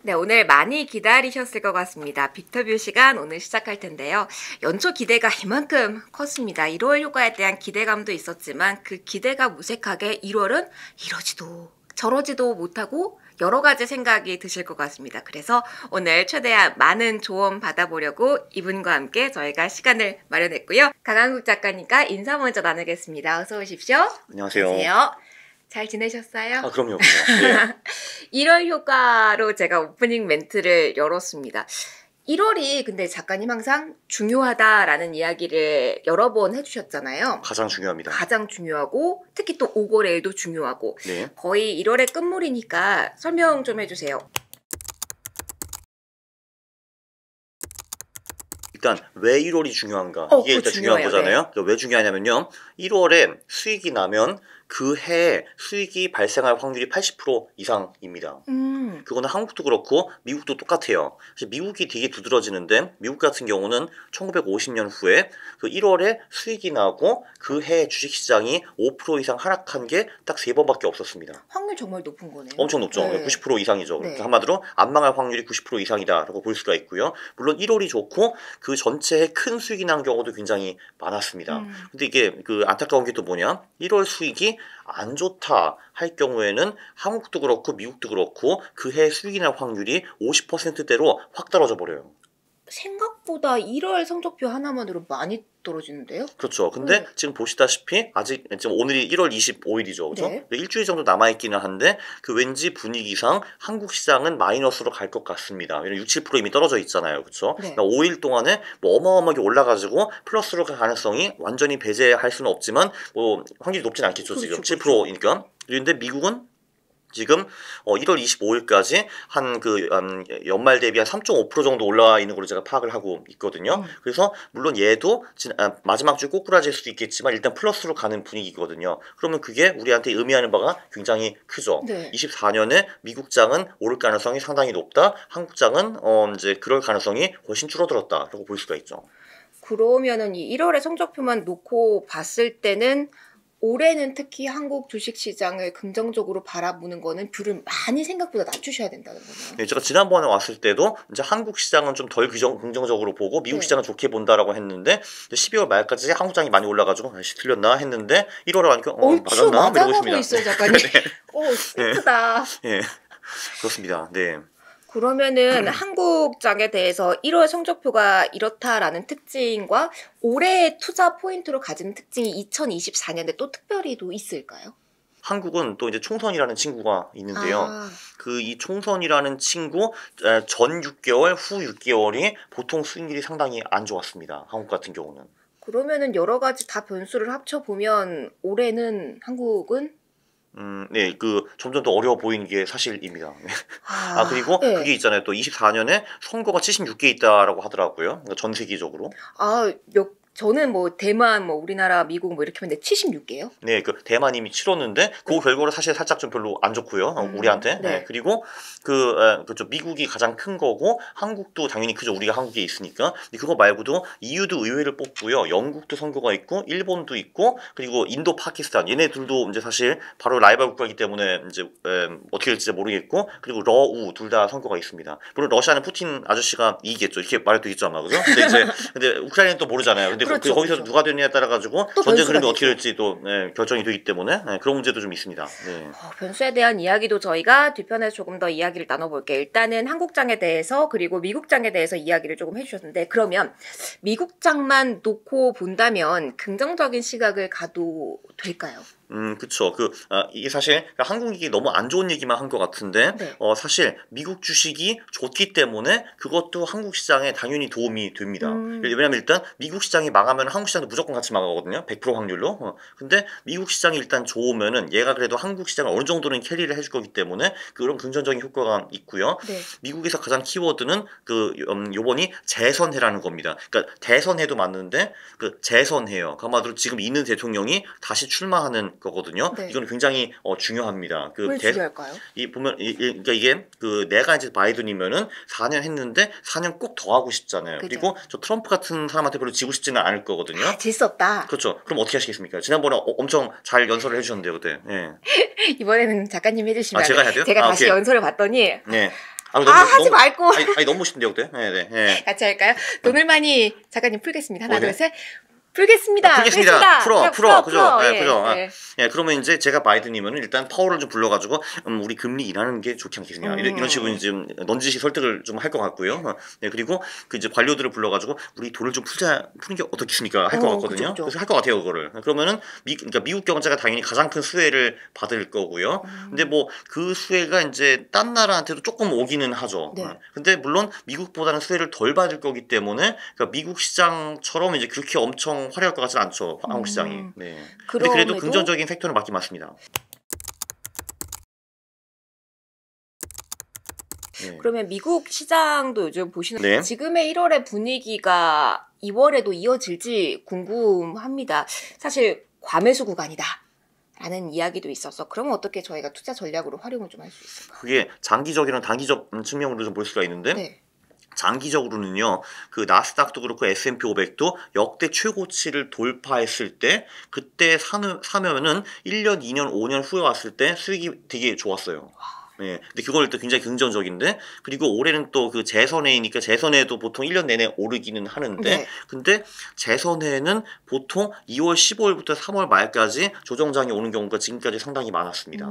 네, 오늘 많이 기다리셨을 것 같습니다. 빅터뷰 시간 오늘 시작할 텐데요. 연초 기대가 이만큼 컸습니다. 1월 휴가에 대한 기대감도 있었지만 그 기대가 무색하게 1월은 이러지도 저러지도 못하고 여러 가지 생각이 드실 것 같습니다. 그래서 오늘 최대한 많은 조언 받아보려고 이분과 함께 저희가 시간을 마련했고요. 강한국 작가님과 인사 먼저 나누겠습니다. 어서 오십시오. 안녕하세요. 안녕하세요. 잘 지내셨어요? 아, 그럼요. 네. 1월 휴가로 제가 오프닝 멘트를 열었습니다. 1월이 근데 작가님 항상 중요하다라는 이야기를 여러 번 해주셨잖아요. 가장 중요합니다. 가장 중요하고 특히 또 5거래일도 중요하고 네. 거의 1월의 끝물이니까 설명 좀 해주세요. 일단 왜 1월이 중요한가? 이게 일단 중요한 중요해요. 거잖아요. 네. 왜 중요하냐면요. 1월에 수익이 나면 그 해에 수익이 발생할 확률이 80% 이상입니다. 그거는 한국도 그렇고 미국도 똑같아요. 사실 미국이 되게 두드러지는데 미국 같은 경우는 1950년 후에 그 1월에 수익이 나고 그 해 주식시장이 5% 이상 하락한 게 딱 3번밖에 없었습니다. 확률 정말 높은 거네요. 엄청 높죠. 네. 90% 이상이죠. 네. 한마디로 안 망할 확률이 90% 이상이다라고 볼 수가 있고요. 물론 1월이 좋고 그 전체에 큰 수익이 난 경우도 굉장히 많았습니다. 근데 이게 그 안타까운 게 또 뭐냐? 1월 수익이 안 좋다 할 경우에는 한국도 그렇고 미국도 그렇고 그 해 수익이 날 확률이 50%대로 확 떨어져 버려요. 생각보다 1월 성적표 하나만으로 많이 떨어지는데요? 그렇죠. 근데 지금 보시다시피 아직 지금 오늘이 1월 25일이죠. 그렇죠? 네. 일주일 정도 남아있기는 한데 그 왠지 분위기상 한국 시장은 마이너스로 갈 것 같습니다. 왜냐면 6, 7% 이미 떨어져 있잖아요. 그렇죠? 네. 5일 동안에 뭐 어마어마하게 올라가지고 플러스로 갈 가능성이 완전히 배제할 수는 없지만 뭐 확률이 높진 않겠죠. 그렇죠, 지금 7%니까. 그런데 미국은 지금 1월 25일까지 한 그 연말 대비 한 3.5% 정도 올라와 있는 걸로 제가 파악을 하고 있거든요. 그래서 물론 얘도 마지막 주 꼬꾸라질 수도 있겠지만 일단 플러스로 가는 분위기거든요. 그러면 그게 우리한테 의미하는 바가 굉장히 크죠. 네. 24년에 미국장은 오를 가능성이 상당히 높다. 한국장은 이제 그럴 가능성이 훨씬 줄어들었다라고 볼 수가 있죠. 그러면은 이 1월의 성적표만 놓고 봤을 때는 올해는 특히 한국 주식시장을 긍정적으로 바라보는 거는 뷰를 많이 생각보다 낮추셔야 된다는 거네요. 네, 제가 지난번에 왔을 때도 이제 한국 시장은 좀 덜 긍정적으로 보고 미국 네. 시장은 좋게 본다라고 했는데 12월 말까지 한국 시장이 많이 올라가지고 다시 틀렸나 했는데 1월에 가니까 얼추 맞았나? 이러고 맞아가고 있습니다. 있어요, 작가님. 슬프다. 네, 그렇습니다. 네. 그러면은 한국장에 대해서 1월 성적표가 이렇다라는 특징과 올해의 투자 포인트로 가지는 특징이 2024년에 또 특별히 또 있을까요? 한국은 또 이제 총선이라는 친구가 있는데요. 아. 그 이 총선이라는 친구 전 6개월, 후 6개월이 보통 수익률이 상당히 안 좋았습니다. 한국 같은 경우는. 그러면은 여러 가지 다 변수를 합쳐보면 올해는 한국은 네, 그 점점 더 어려워 보이는 게 사실입니다. 그리고 네. 그게 있잖아요. 또 24년에 선거가 76개 있다라고 하더라고요. 그러니까 전 세계적으로. 저는 뭐 대만, 뭐 우리나라, 미국 뭐 이렇게 했는데 76개요? 네, 그 대만 이미 치렀는데 그 결과로 사실 살짝 좀 별로 안 좋고요. 우리한테. 네. 그리고 그렇죠. 미국이 가장 큰 거고 한국도 당연히 크죠. 우리가 한국에 있으니까. 근데 그거 말고도 EU도 의회를 뽑고요. 영국도 선거가 있고 일본도 있고 그리고 인도, 파키스탄 얘네들도 이제 사실 바로 라이벌 국가이기 때문에 이제 어떻게 될지 모르겠고 그리고 러우 둘 다 선거가 있습니다. 물론 러시아는 푸틴 아저씨가 이기겠죠. 이렇게 말해도 되겠죠 아마 그죠? 근데 우크라이나는 또 모르잖아요. 근데 그렇죠, 거기서 그렇죠. 누가 되느냐에 따라 가지고 전쟁 그림이 어떻게 될지 또 결정이 되기 때문에 그런 문제도 좀 있습니다. 네. 변수에 대한 이야기도 저희가 뒤편에서 조금 더 이야기를 나눠볼게요. 일단은 한국장에 대해서 그리고 미국장에 대해서 이야기를 조금 해주셨는데 그러면 미국장만 놓고 본다면 긍정적인 시각을 가도 될까요? 그쵸. 이게 사실 한국이 너무 안 좋은 얘기만 한 것 같은데, 네. 사실 미국 주식이 좋기 때문에 그것도 한국 시장에 당연히 도움이 됩니다. 왜냐면 일단 미국 시장이 망하면 한국 시장도 무조건 같이 망하거든요. 100% 확률로. 근데 미국 시장이 일단 좋으면은 얘가 그래도 한국 시장을 어느 정도는 캐리를 해줄 거기 때문에 그런 긍정적인 효과가 있고요. 네. 미국에서 가장 키워드는 요번이 재선해라는 겁니다. 그러니까 대선해도 맞는데 그 재선해요. 아마도 지금 있는 대통령이 다시 출마하는 거거든요. 네. 이건 굉장히 중요합니다. 왜 중요할까요? 그러니까 이게 내가 이제 바이든이면은 4년 했는데 4년 꼭 더 하고 싶잖아요. 그죠. 그리고 저 트럼프 같은 사람한테 별로 지고 싶지는 않을 거거든요. 질 수 없다. 그렇죠. 그럼 어떻게 하시겠습니까? 지난번에 엄청 잘 연설을 해주셨는데요, 그때. 예. 이번에는 작가님 해주시면 제가 해야 돼요? 제가 다시 오케이. 연설을 봤더니 네. 하지 말고. 아니 너무 멋있는데요, 그때? 네, 네. 같이 할까요? 돈을 많이 작가님 풀겠습니다. 하나, 네. 둘, 셋. 풀겠습니다. 풀겠습니다. 풀어. 그죠? 예, 그죠? 예. 예, 그러면 이제 제가 바이든이면은 일단 파월을 좀 불러가지고 우리 금리 인하는 게 좋지 않겠느냐 이런 식으로 이제 넌지시 설득을 좀 할 것 같고요. 네, 그리고 그 이제 관료들을 불러가지고 우리 돈을 좀 푸는 게 어떻겠습니까 할 것 같거든요. 그쵸. 그래서 할 것 같아요 그거를. 그러면은 그러니까 미국 경제가 당연히 가장 큰 수혜를 받을 거고요. 근데 뭐 그 수혜가 이제 딴 나라한테도 조금 오기는 하죠. 네. 근데 물론 미국보다는 수혜를 덜 받을 거기 때문에 그러니까 미국 시장처럼 이제 그렇게 엄청 화려할 것 같지는 않죠. 한국 시장이. 네. 근데 그래도 긍정적인 팩터는 맞긴 맞습니다. 네. 그러면 미국 시장도 요즘 보시는 네. 지금의 1월의 분위기가 2월에도 이어질지 궁금합니다. 사실 과매수 구간이다. 라는 이야기도 있어서 그러면 어떻게 저희가 투자 전략으로 활용을 좀 할 수 있을까요? 그게 장기적이랑 단기적 측면으로 좀 볼 수가 있는데 네. 장기적으로는요. 그 나스닥도 그렇고 S&P 500도 역대 최고치를 돌파했을 때 그때 사면은 1년, 2년, 5년 후에 왔을 때 수익이 되게 좋았어요. 네, 근데 그걸 또 굉장히 긍정적인데 그리고 올해는 또 그 재선해이니까 재선해도 보통 1년 내내 오르기는 하는데 네. 근데 재선해는 보통 2월 15일부터 3월 말까지 조정장이 오는 경우가 지금까지 상당히 많았습니다.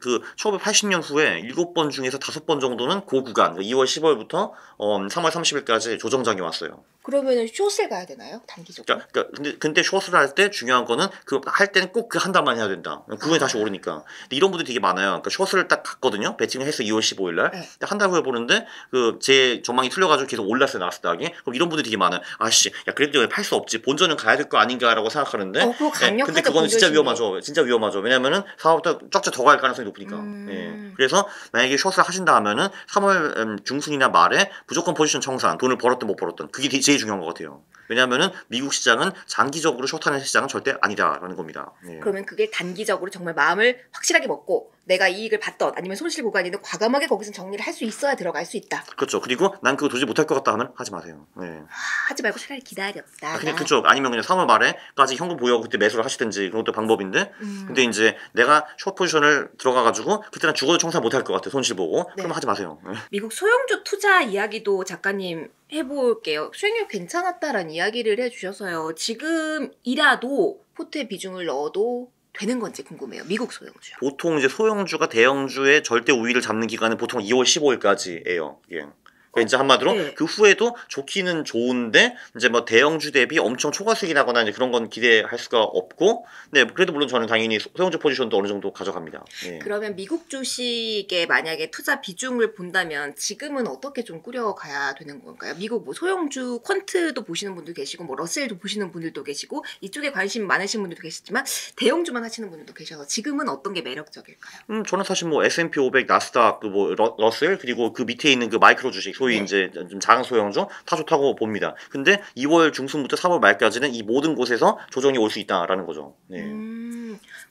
그 1980년 후에 7번 중에서 5번 정도는 그 구간 2월 15일부터 3월 30일까지 조정장이 왔어요. 그러면은 숏을 가야 되나요? 단기적으로? 그러니까 근데 숏을 할 때 중요한 거는 그 할 때는 꼭 그 한 달만 해야 된다. 그 후에 다시 오르니까. 근데 이런 분들이 되게 많아요. 그러니까 숏을 딱 갔거든요. 배팅을 했어 2월 15일 날. 네. 한 달 후에 보는데 그 제 전망이 틀려가지고 계속 올랐어요 나스닥이. 그럼 이런 분들이 되게 많아요. 아씨, 야 그래도 팔 수 없지. 본전은 가야 될 거 아닌가라고 생각하는데. 그거 강력하죠. 근데 그건 진짜 위험하죠. 진짜 위험하죠. 왜냐면은 사업부터 쫙쫙 더 갈 가능성이 높으니까. 예. 그래서 만약에 숏을 하신다 하면은 3월 중순이나 말에 무조건 포지션 청산. 돈을 벌었든 못 벌었든 그게 제일 중요한 것 같아요. 왜냐하면은 미국 시장은 장기적으로 숏하는 시장은 절대 아니다라는 겁니다. 예. 그러면 그게 단기적으로 정말 마음을 확실하게 먹고 내가 이익을 봤던 아니면 손실 구간이든 과감하게 거기서 정리를 할 수 있어야 들어갈 수 있다. 그렇죠. 그리고 난 그거 도저히 못할 것 같다 하면 하지 마세요. 예. 하지 말고 차라리 기다렸다. 그냥 그쪽 아니면 그냥 3월 말에까지 현금 보유하고 그때 매수를 하시든지 그것도 방법인데 근데 이제 내가 숏 포지션을 들어가가지고 그때는 죽어도 청산 못할 것 같아 손실 보고 네. 그럼 하지 마세요. 예. 미국 소형주 투자 이야기도 작가님 해볼게요. 수익률 괜찮았다라는 이야기를 해주셔서요. 지금이라도 포트에 비중을 넣어도 되는 건지 궁금해요. 미국 소형주요. 보통 이제 소형주가 대형주의 절대 우위를 잡는 기간은 보통 2월 15일까지예요. 예. 그러니까 이제 한마디로 네. 그 후에도 좋기는 좋은데 이제 뭐 대형주 대비 엄청 초과수익이 나거나 이제 그런 건 기대할 수가 없고 네 그래도 물론 저는 당연히 소형주 포지션도 어느 정도 가져갑니다. 예. 그러면 미국 주식에 만약에 투자 비중을 본다면 지금은 어떻게 좀 꾸려가야 되는 건가요? 미국 뭐 소형주 퀀트도 보시는 분도 계시고 뭐 러셀도 보시는 분들도 계시고 이쪽에 관심 많으신 분들도 계시지만 대형주만 하시는 분들도 계셔서 지금은 어떤 게 매력적일까요? 저는 사실 뭐 S&P 500, 나스닥, 그 뭐 러셀 그리고 그 밑에 있는 그 마이크로 주식 소위 네. 이제 좀 작은 소형주 다 좋다고 봅니다. 근데 2월 중순부터 3월 말까지는 이 모든 곳에서 조정이 올 수 있다라는 거죠. 네.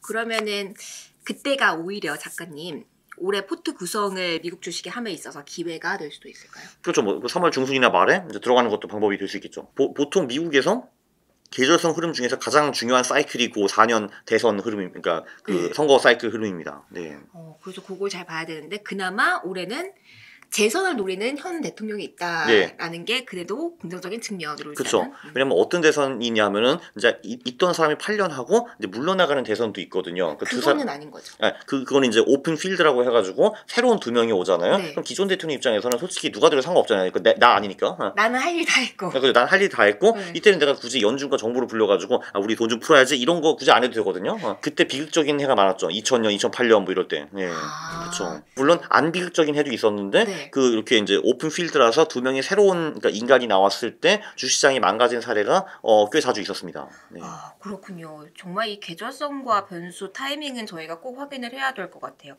그러면은 그때가 오히려 작가님 올해 포트 구성을 미국 주식에 함에 있어서 기회가 될 수도 있을까요? 그렇죠. 뭐 3월 중순이나 말에 이제 들어가는 것도 방법이 될 수 있겠죠. 보통 미국에서 계절성 흐름 중에서 가장 중요한 사이클이 고 4년 대선 흐름입니다. 그러니까 그 선거 사이클 흐름입니다. 네. 그래서 그걸 잘 봐야 되는데 그나마 올해는 재선을 노리는 현 대통령이 있다라는 게 그래도 긍정적인 측면으로 그렇죠. 왜냐면 어떤 대선이냐면은 이제 있던 사람이 8년 하고 이제 물러나가는 대선도 있거든요. 그거는 아닌 거죠. 그거는 이제 오픈 필드라고 해가지고 새로운 2명이 오잖아요. 네. 그럼 기존 대통령 입장에서는 솔직히 누가 들어도 상관없잖아요. 나 아니니까. 나는 할 일 다 했고. 난 할 일 다 했고 네. 이때는 내가 굳이 연준과 정부를 불러가지고 우리 돈 좀 풀어야지 이런 거 굳이 안 해도 되거든요. 그때 비극적인 해가 많았죠. 2000년, 2008년 뭐 이럴 때. 예. 그렇죠. 물론 안 비극적인 해도 있었는데 네. 그 이렇게 이제 오픈 필드라서 2명의 새로운 그러니까 인간이 나왔을 때 주시장이 망가진 사례가 꽤 자주 있었습니다. 네. 그렇군요. 정말 이 계절성과 변수 타이밍은 저희가 꼭 확인을 해야 될 것 같아요.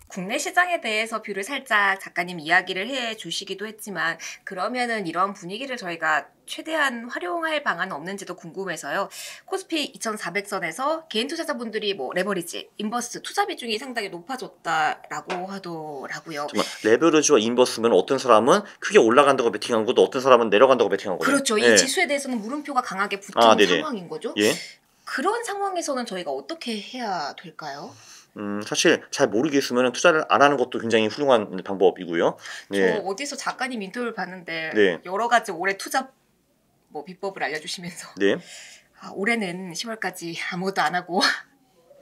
국내 시장에 대해서 뷰를 살짝 작가님 이야기를 해 주시기도 했지만 그러면은 이런 분위기를 저희가 최대한 활용할 방안은 없는지도 궁금해서요. 코스피 2400선에서 개인 투자자분들이 뭐 레버리지, 인버스 투자 비중이 상당히 높아졌다라고 하더라고요. 정말 레버리지와 인버스면 어떤 사람은 크게 올라간다고 베팅한 것도 어떤 사람은 내려간다고 베팅한 거예요. 그렇죠. 이 지수에 대해서는 물음표가 강하게 붙은 네네. 상황인 거죠. 예. 그런 상황에서는 저희가 어떻게 해야 될까요? 사실 잘 모르겠으면 투자를 안 하는 것도 굉장히 훌륭한 방법이고요. 저 네. 어디서 작가님 인터뷰를 봤는데 네. 여러 가지 올해 투자 뭐 비법을 알려주시면서 네. 올해는 10월까지 아무것도 안 하고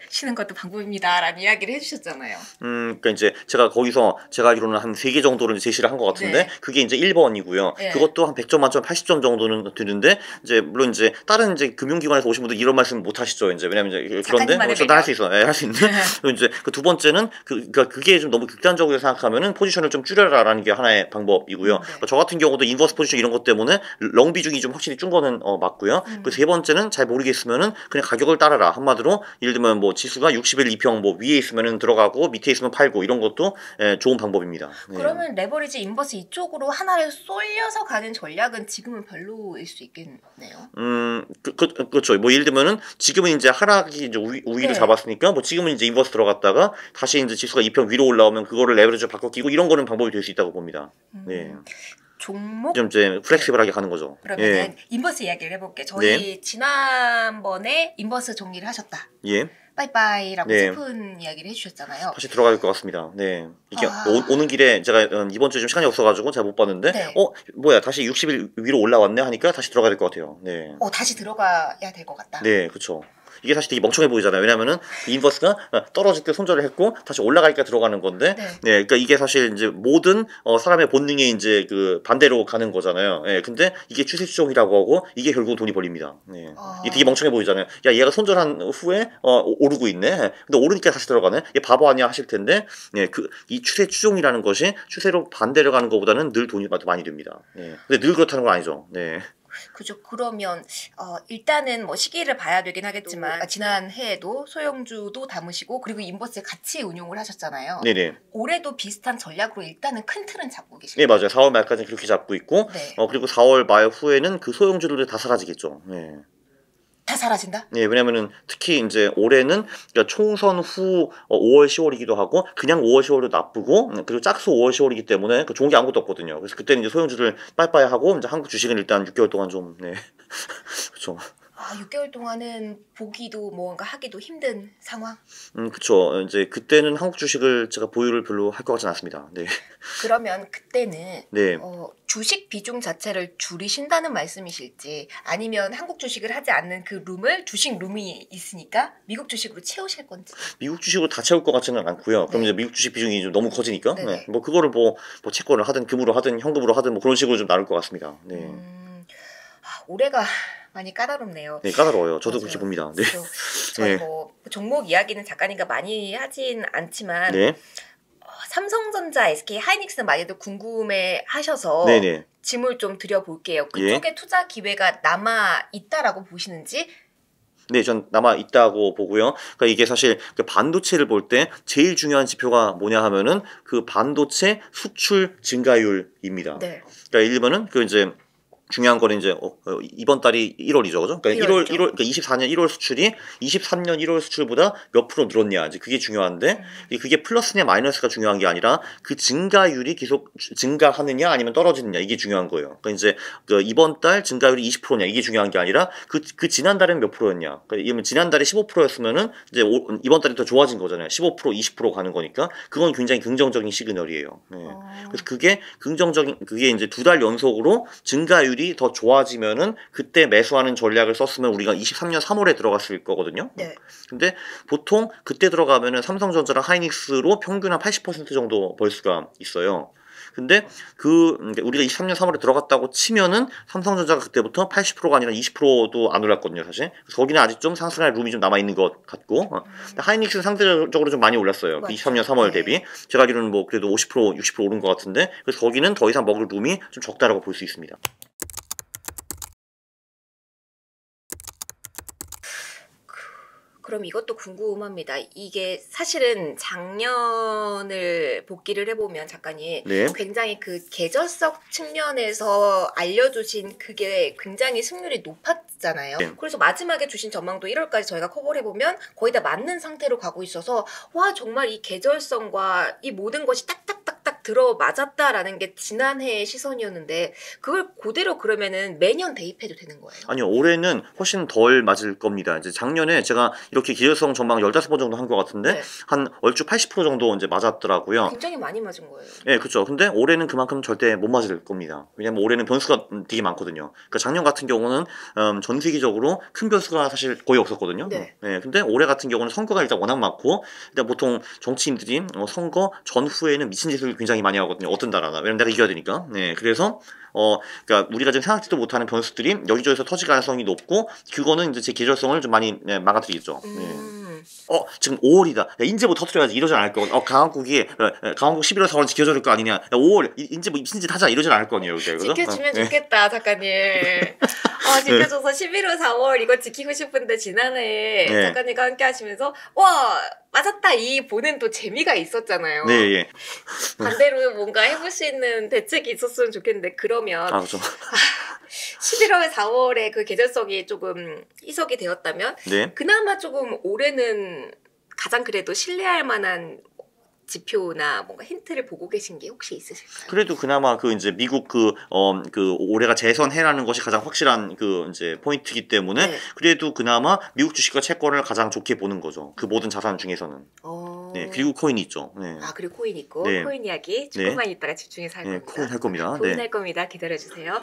쉬는 것도 방법입니다라는 이야기를 해주셨잖아요. 그러니까 이제 제가 거기서 제가 알기로는 한 3개 정도를 제시를 한 것 같은데 네. 그게 이제 1번이고요. 네. 그것도 한 100점 만점 80점 정도는 드는데 이제 물론 이제 다른 이제 금융기관에서 오신 분들 이런 말씀 못 하시죠. 이제 왜냐면 이제 그런데 작가님만의 저도 할 수 있어. 할 수 있는데 그리고 이제 그 두 번째는 그러니까 그게 좀 너무 극단적으로 생각하면은 포지션을 좀 줄여라라는 게 하나의 방법이고요. 네. 그러니까 저 같은 경우도 인버스 포지션 이런 것 때문에 long 비중이 좀 확실히 준 거는 맞고요. 그 세 번째는 잘 모르겠으면은 그냥 가격을 따라라. 한마디로 예를 들면 뭐 지수가 60일 2평 뭐 위에 있으면은 들어가고 밑에 있으면 팔고 이런 것도 좋은 방법입니다. 네. 그러면 레버리지 인버스 이쪽으로 하나를 쏠려서 가는 전략은 지금은 별로일 수 있겠네요. 그렇죠. 뭐 예를 들면은 지금은 이제 하락이 이제 우위를 네. 잡았으니까 뭐 지금은 이제 인버스 들어갔다가 다시 이제 지수가 2평 위로 올라오면 그거를 레버리지 바꿔 끼고 이런 거는 방법이 될 수 있다고 봅니다. 네. 종목 좀 이제 플렉시블하게 가는 거죠. 그러면은 예. 인버스 이야기를 해볼게. 저희 지난번에 인버스 정리를 하셨다. 예. 빠이빠이라고 네. 슬픈 이야기를 해주셨잖아요. 다시 들어가야 될 것 같습니다. 네. 이게 아. 오는 길에 제가 이번 주에 좀 시간이 없어가지고 잘 못 봤는데, 네. 뭐야, 다시 60일 위로 올라왔네 하니까 다시 들어가야 될 것 같아요. 네. 다시 들어가야 될 것 같다. 네, 그렇죠. 이게 사실 되게 멍청해 보이잖아요. 왜냐면은 그 인버스가 떨어질 때 손절을 했고 다시 올라가니까 들어가는 건데, 네. 그러니까 이게 사실 이제 모든 사람의 본능에 이제 그 반대로 가는 거잖아요. 예, 근데 이게 추세 추종이라고 하고 이게 결국 돈이 벌립니다. 네. 이게 되게 멍청해 보이잖아요. 야, 얘가 손절한 후에 오르고 있네. 근데 오르니까 다시 들어가네. 얘 바보 아니야 하실 텐데, 이 추세 추종이라는 것이 추세로 반대로 가는 것보다는 늘 돈이 많이 됩니다. 네. 근데 늘 그렇다는 건 아니죠. 네. 그죠. 그러면 일단은 뭐 시기를 봐야 되긴 하겠지만 지난 해에도 소형주도 담으시고 그리고 인버스 같이 운용을 하셨잖아요. 네네. 올해도 비슷한 전략으로 일단은 큰 틀은 잡고 네, 계시죠. 맞아요. 4월 말까지는 그렇게 잡고 있고, 네. 그리고 4월 말 후에는 그 소형주들이 다 사라지겠죠. 네. 다 사라진다? 네, 왜냐면은 특히 이제 올해는 그러니까 총선 후 5월, 10월이기도 하고 그냥 5월, 10월도 나쁘고 그리고 짝수 5월, 10월이기 때문에 좋은 게 아무것도 없거든요. 그래서 그때는 이제 소형주들 빠이빠이 하고 이제 한국 주식은 일단 6개월 동안 좀 그렇죠. 6개월 동안은 보기도 뭔가 하기도 힘든 상황? 그렇죠. 이제 그때는 한국 주식을 제가 보유를 별로 할 것 같지는 않습니다. 네. 그러면 그때는 네. 주식 비중 자체를 줄이신다는 말씀이실지 아니면 한국 주식을 하지 않는 그 룸을 주식 룸이 있으니까 미국 주식으로 채우실 건지. 미국 주식으로 다 채울 것 같지는 않고요. 그럼 네. 이제 미국 주식 비중이 좀 너무 커지니까 네네. 네. 뭐 그거를 뭐 채권을 하든 금으로 하든 현금으로 하든 뭐 그런 식으로 좀 나눌 것 같습니다. 네. 올해가 많이 까다롭네요. 네, 까다로워요. 저도 맞아요. 그렇게 봅니다. 네. 그래서 저희 네. 뭐 종목 이야기는 작가님과 많이 하진 않지만 네. 삼성전자, SK 하이닉스 많이들 궁금해 하셔서 네네. 질문 좀 드려볼게요. 그쪽에 투자 기회가 남아 있다라고 보시는지. 네, 전 남아 있다고 보고요. 그러니까 이게 사실 그 반도체를 볼 때 제일 중요한 지표가 뭐냐 하면은 그 반도체 수출 증가율입니다. 네. 그러니까 예를 들면은 그 이제 중요한 거는 이제 이번 달이 1월이죠, 그죠? 그러니까 1월, 그러니까 24년 1월 수출이 23년 1월 수출보다 몇 프로 늘었냐, 이제 그게 중요한데 그게 플러스냐 마이너스가 중요한 게 아니라 그 증가율이 계속 증가하느냐 아니면 떨어지느냐 이게 중요한 거예요. 그러니까 이제 그 이번 달 증가율이 20%냐 이게 중요한 게 아니라 그 지난 달에는 몇 프로였냐. 그러니까 지난 달에 15%였으면은 이제 이번 달이 더 좋아진 거잖아요. 15% 20% 가는 거니까 그건 굉장히 긍정적인 시그널이에요. 네. 그래서 그게 그게 이제 2달 연속으로 증가율이 더 좋아지면은 그때 매수하는 전략을 썼으면 우리가 23년 3월에 들어갔을 거거든요. 네. 근데 보통 그때 들어가면은 삼성전자랑 하이닉스로 평균 한 80% 정도 벌 수가 있어요. 근데 우리가 23년 3월에 들어갔다고 치면은 삼성전자가 그때부터 80%가 아니라 20%도 안 올랐거든요, 사실. 그래서 거기는 아직 좀 상승할 룸이 좀 남아 있는 것 같고, 하이닉스는 상대적으로 좀 많이 올랐어요. 그 23년 3월 대비. 제가 알기로는 뭐 그래도 50% 60% 오른 것 같은데, 그래서 거기는 더 이상 먹을 룸이 좀 적다라고 볼 수 있습니다. 그럼 이것도 궁금합니다. 이게 사실은 작년을 복기를 해보면 작가님 네. 굉장히 그 계절적 측면에서 알려주신 그게 굉장히 승률이 높았잖아요. 네. 그래서 마지막에 주신 전망도 1월까지 저희가 커버를 해보면 거의 다 맞는 상태로 가고 있어서 와 정말 이 계절성과 이 모든 것이 딱딱딱딱 들어맞았다라는 게 지난해의 시선이었는데 그걸 그대로 그러면은 매년 대입해도 되는 거예요? 아니요, 올해는 훨씬 덜 맞을 겁니다. 이제 작년에 제가 이렇게 기저성 전망 15번 정도 한 것 같은데 네. 한 얼추 80% 정도 이제 맞았더라고요. 굉장히 많이 맞은 거예요. 예, 그렇죠. 근데 올해는 그만큼 절대 못 맞을 겁니다. 왜냐면 올해는 변수가 되게 많거든요. 그러니까 작년 같은 경우는 전 세계적으로 큰 변수가 사실 거의 없었거든요. 네. 예, 근데 올해 같은 경우는 선거가 일단 워낙 많고, 일단 보통 정치인들이 선거 전후에는 미친 짓을 굉장히 많이 하거든요. 어떤 나라나. 왜냐면 내가 이겨야 되니까. 네, 그래서 그러니까 우리가 지금 생각지도 못하는 변수들이 여기저기서 터질 가능성이 높고, 그거는 이제 제 계절성을 좀 많이 망가뜨리겠죠. 지금 5월이다. 야, 인제 뭐 터뜨려야지. 이러진 않을 거고. 강원국이 강원국 11월 4월 지켜줄 거 아니냐. 야, 5월 인제 뭐 미친 짓 하자. 이러진 않을 거 아니에요. 그죠? 지켜주면 네. 좋겠다, 작가님. 지켜줘서 11월 4월 이거 지키고 싶은데 지난해 네. 작가님과 함께 하시면서 와 맞았다 이 보는 또 재미가 있었잖아요. 네, 예. 반대로 뭔가 해볼 수 있는 대책이 있었으면 좋겠는데 그러면 그렇죠. 11월 4월에 그 계절성이 조금 희석이 되었다면 네. 그나마 조금 올해는 가장 그래도 신뢰할 만한 지표나 뭔가 힌트를 보고 계신 게 혹시 있으실까요? 그래도 그나마 그 이제 미국 그 올해가 재선해라는 것이 가장 확실한 그 이제 포인트이기 때문에 네. 그래도 그나마 미국 주식과 채권을 가장 좋게 보는 거죠. 그 모든 자산 중에서는. 네. 그리고 코인이 있죠. 네. 그리고 코인 있고 네. 코인 이야기 조금만 있다가 집중해서 할 네, 겁니다. 코인 할 겁니다. 코인 네. 할 겁니다. 기다려주세요.